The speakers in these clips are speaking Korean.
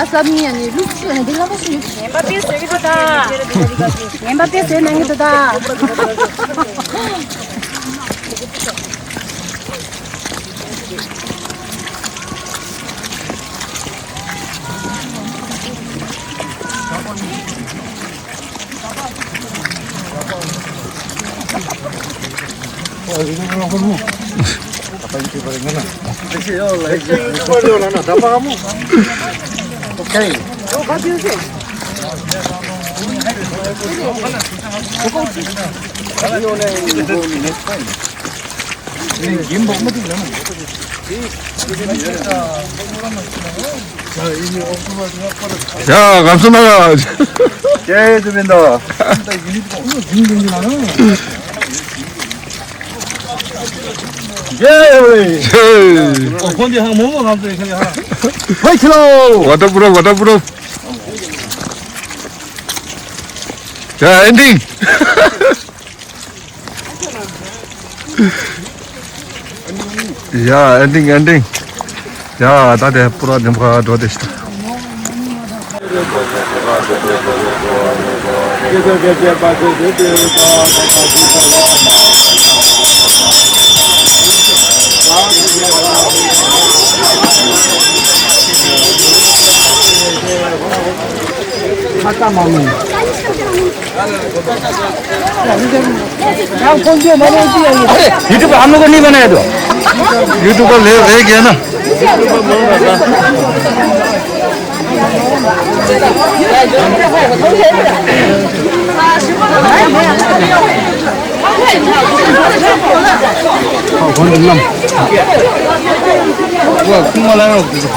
Sabia ni lucu ni dia apa sih? Embapé gitu dah. Embapé senang itu dah. Oh, ini orang kamu. Apa itu paling mana? Ini boleh orang nak dapat kamu. Okay. Oh, bagus sih. 야, 감사합니다. 예, 주민다. 예, 건지 한 뭐뭐 감독이 그냥 하나. 화이트로! 와다부럽, 와다부럽. 자, 엔딩! 야, 엔딩, 엔딩. 야, 나대 뿌라 넘어가 더 되시다. 유튜브 아무거나 해도. 유튜브 왜 얘기하나? 뭐야, 콩만 하나 없어.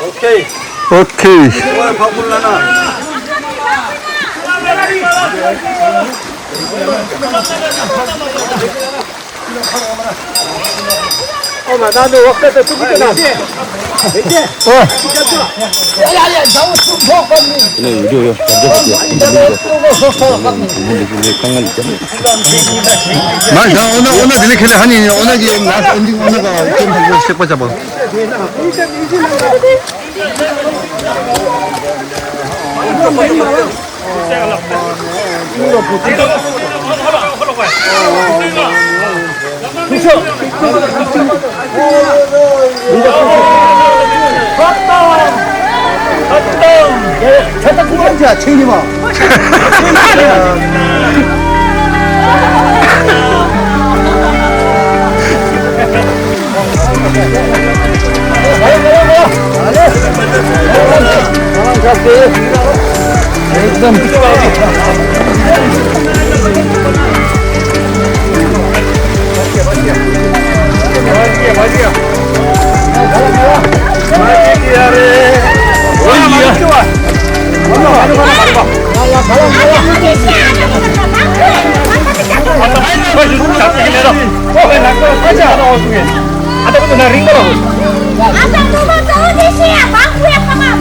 오케이. 오케이. 오늘 바꿀라나. 엄마 나도 waktu itu kita nak. ini video ya 나 오늘 딜리케를 하니 오늘 나 엔딩 오늘가 좀 하고 싶어 잡아. 자, 챙기마. एकदम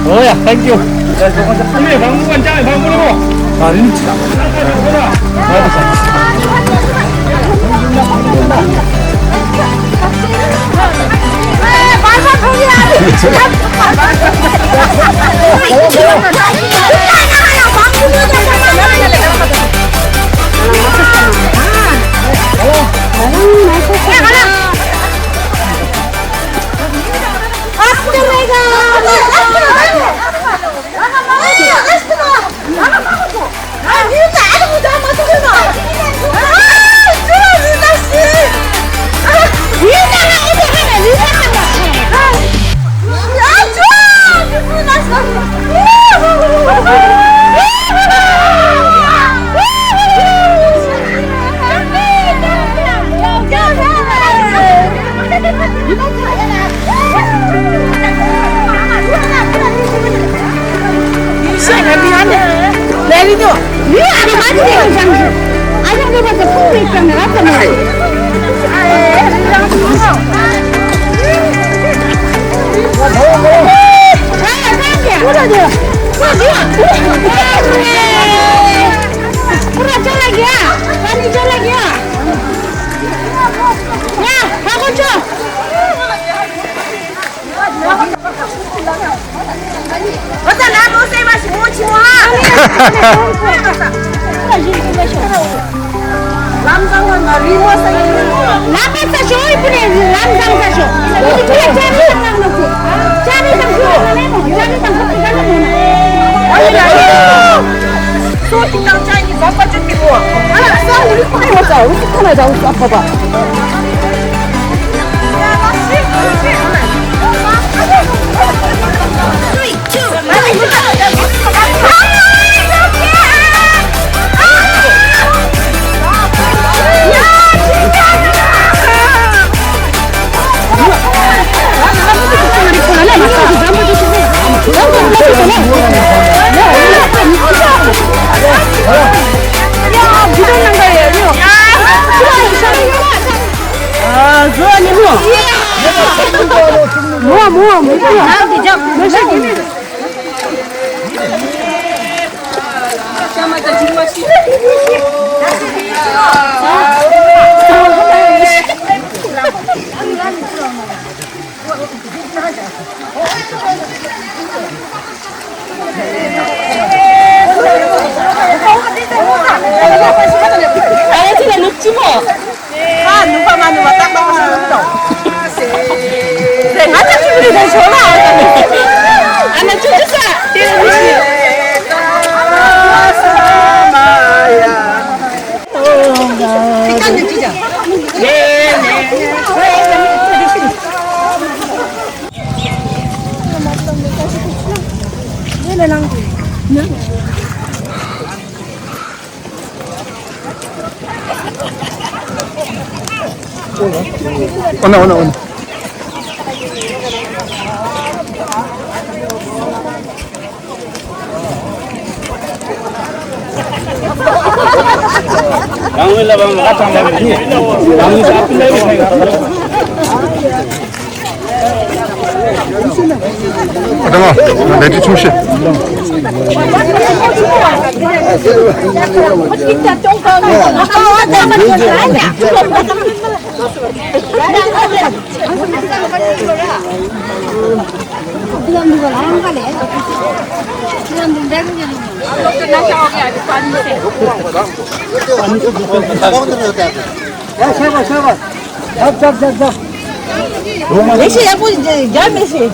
Oh ya, thank you. Ini bangkuan jangan bangku dulu. Hari ini tidak. 오나. Bangwila bang kacang lagi ni. Bang itu apa lagi saya? 잠깐만, 매주 충실. 그냥 누가 안 가네. 그냥 누가 내국에 야, 세봐, 세봐. 잡. 몇시 하고 이제 10시.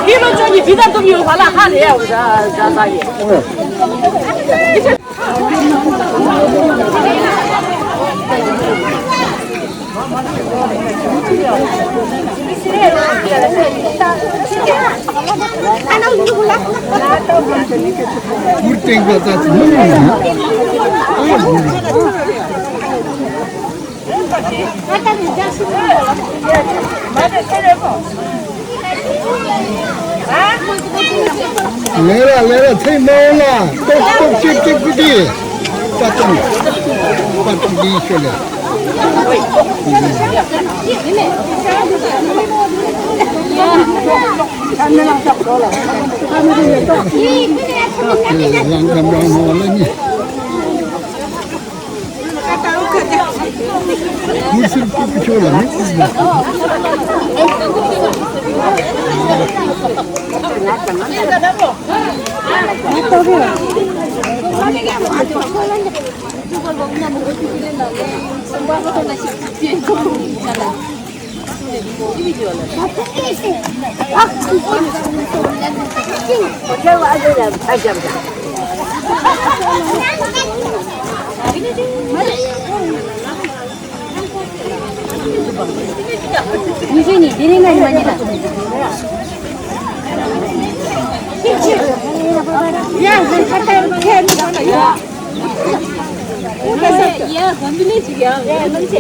一路转你别的都没有，完了还来我这大爷。来了，太忙了，都接不地，把东西去了。让我了你。你是不去了？유진이 니네가 이만이다. 야, 너 갔다 이렇게 하는 거 야. 야, 건드리 지금. 야, 그렇지.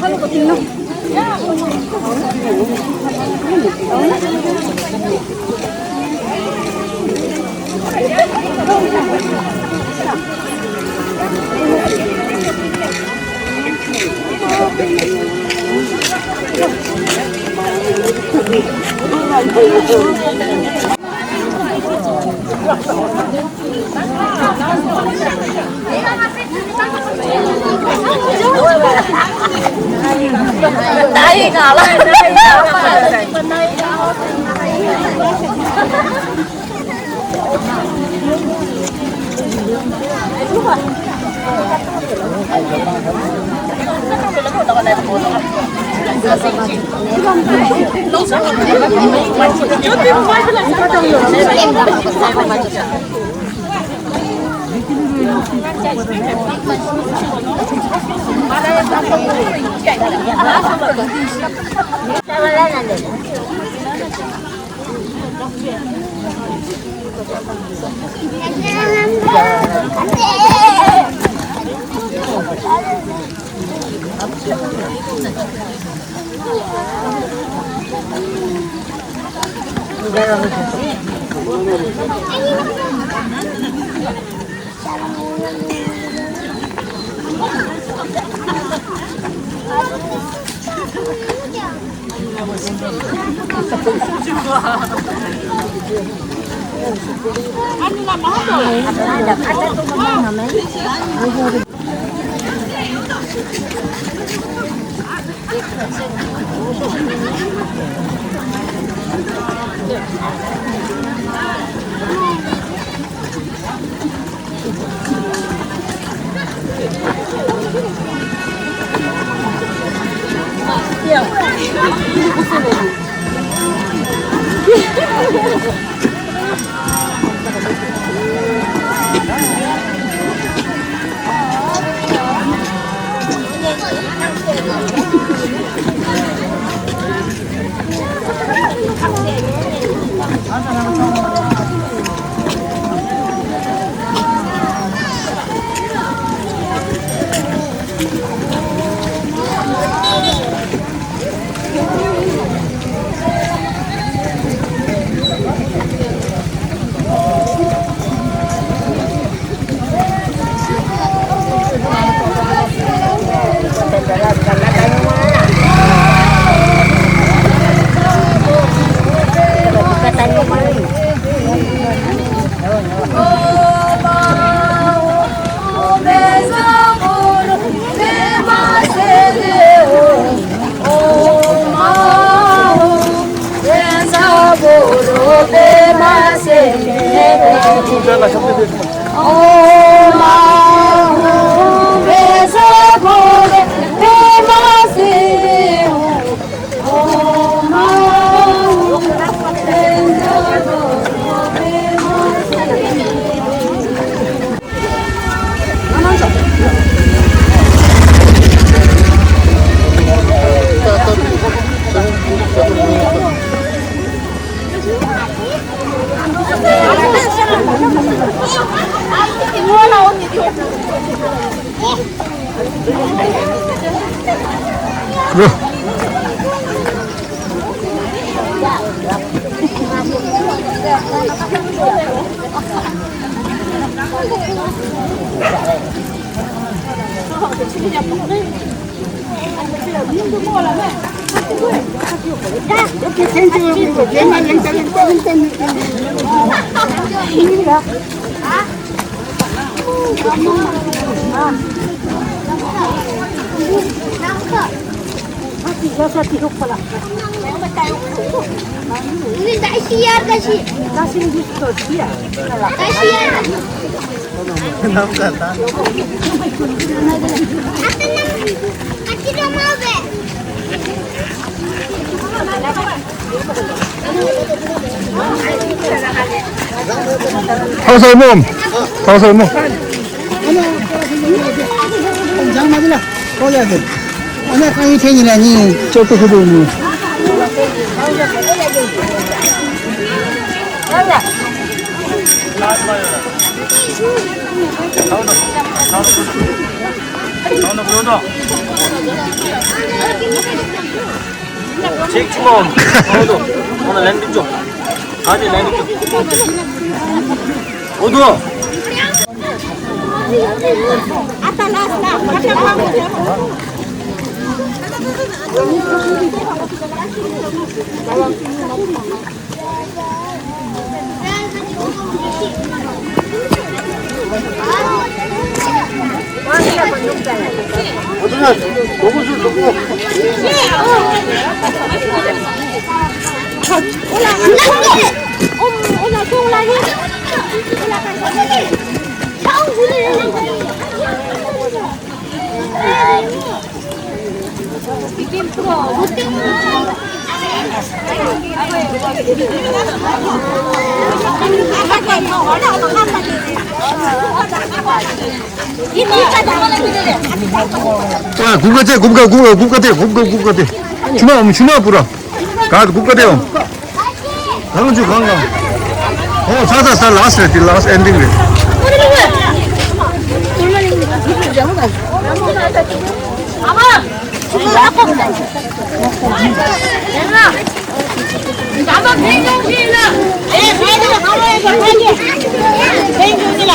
하는 거 있나? 나이가 라 Kasihan kasih. Kasih gitu dia. Kasihan. Kenapa kata? Kasih dong mau be. 타서 몸. 타서 몸. 장맞으라 꺼야 돼. 아나 강이 생이라니 저도 그러니. 잭주먼 어두 오늘 랜딩 좀 아니 랜딩 좀 어두 Atas lah. 어디가 너무 술 너무 아, 국가대. 주마 불어. 가, 국가대요. 다른 주 관광. 자사, 라스트 엔딩. 아마 나만 백종신이다. 예, 가야되나 가봐야죠. 가야지. 백종이라.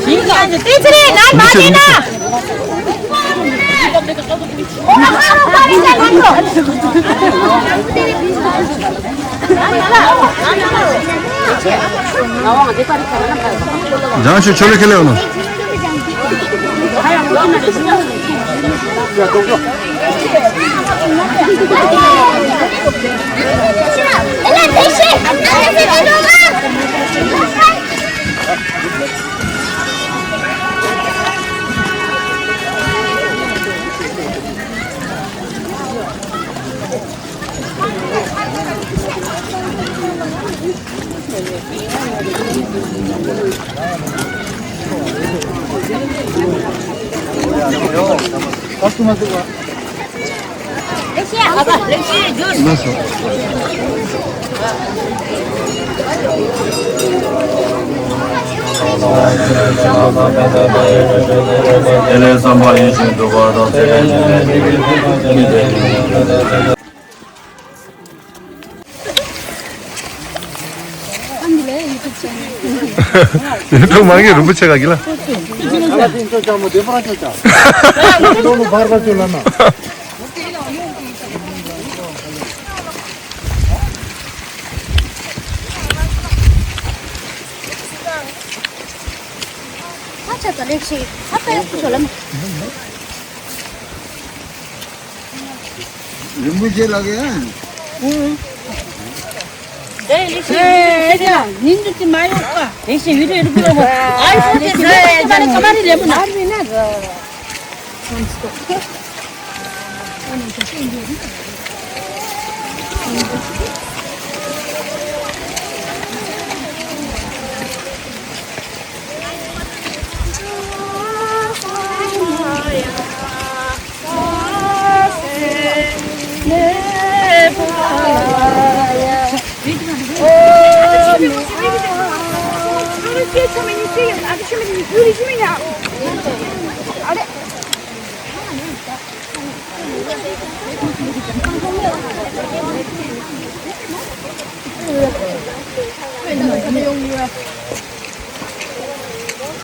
진짜 띠트리 난 맞이나. 오늘 하루 살이자 이거. 장아씨 저렇게 해요 오늘. 일단 대시 안녕히 들어가. 렉시야 가봐. 렉시 준. 유튜브 많이 루브체 가길라. 너무 바로 줄라나. 하차다 렉시. 앞에 줄라면. 림부제라게. 네, 님들 많이 올까? 렉시 위로 이렇게 보고. 아이고, 렉시 가만히 내면 나름이나. 왜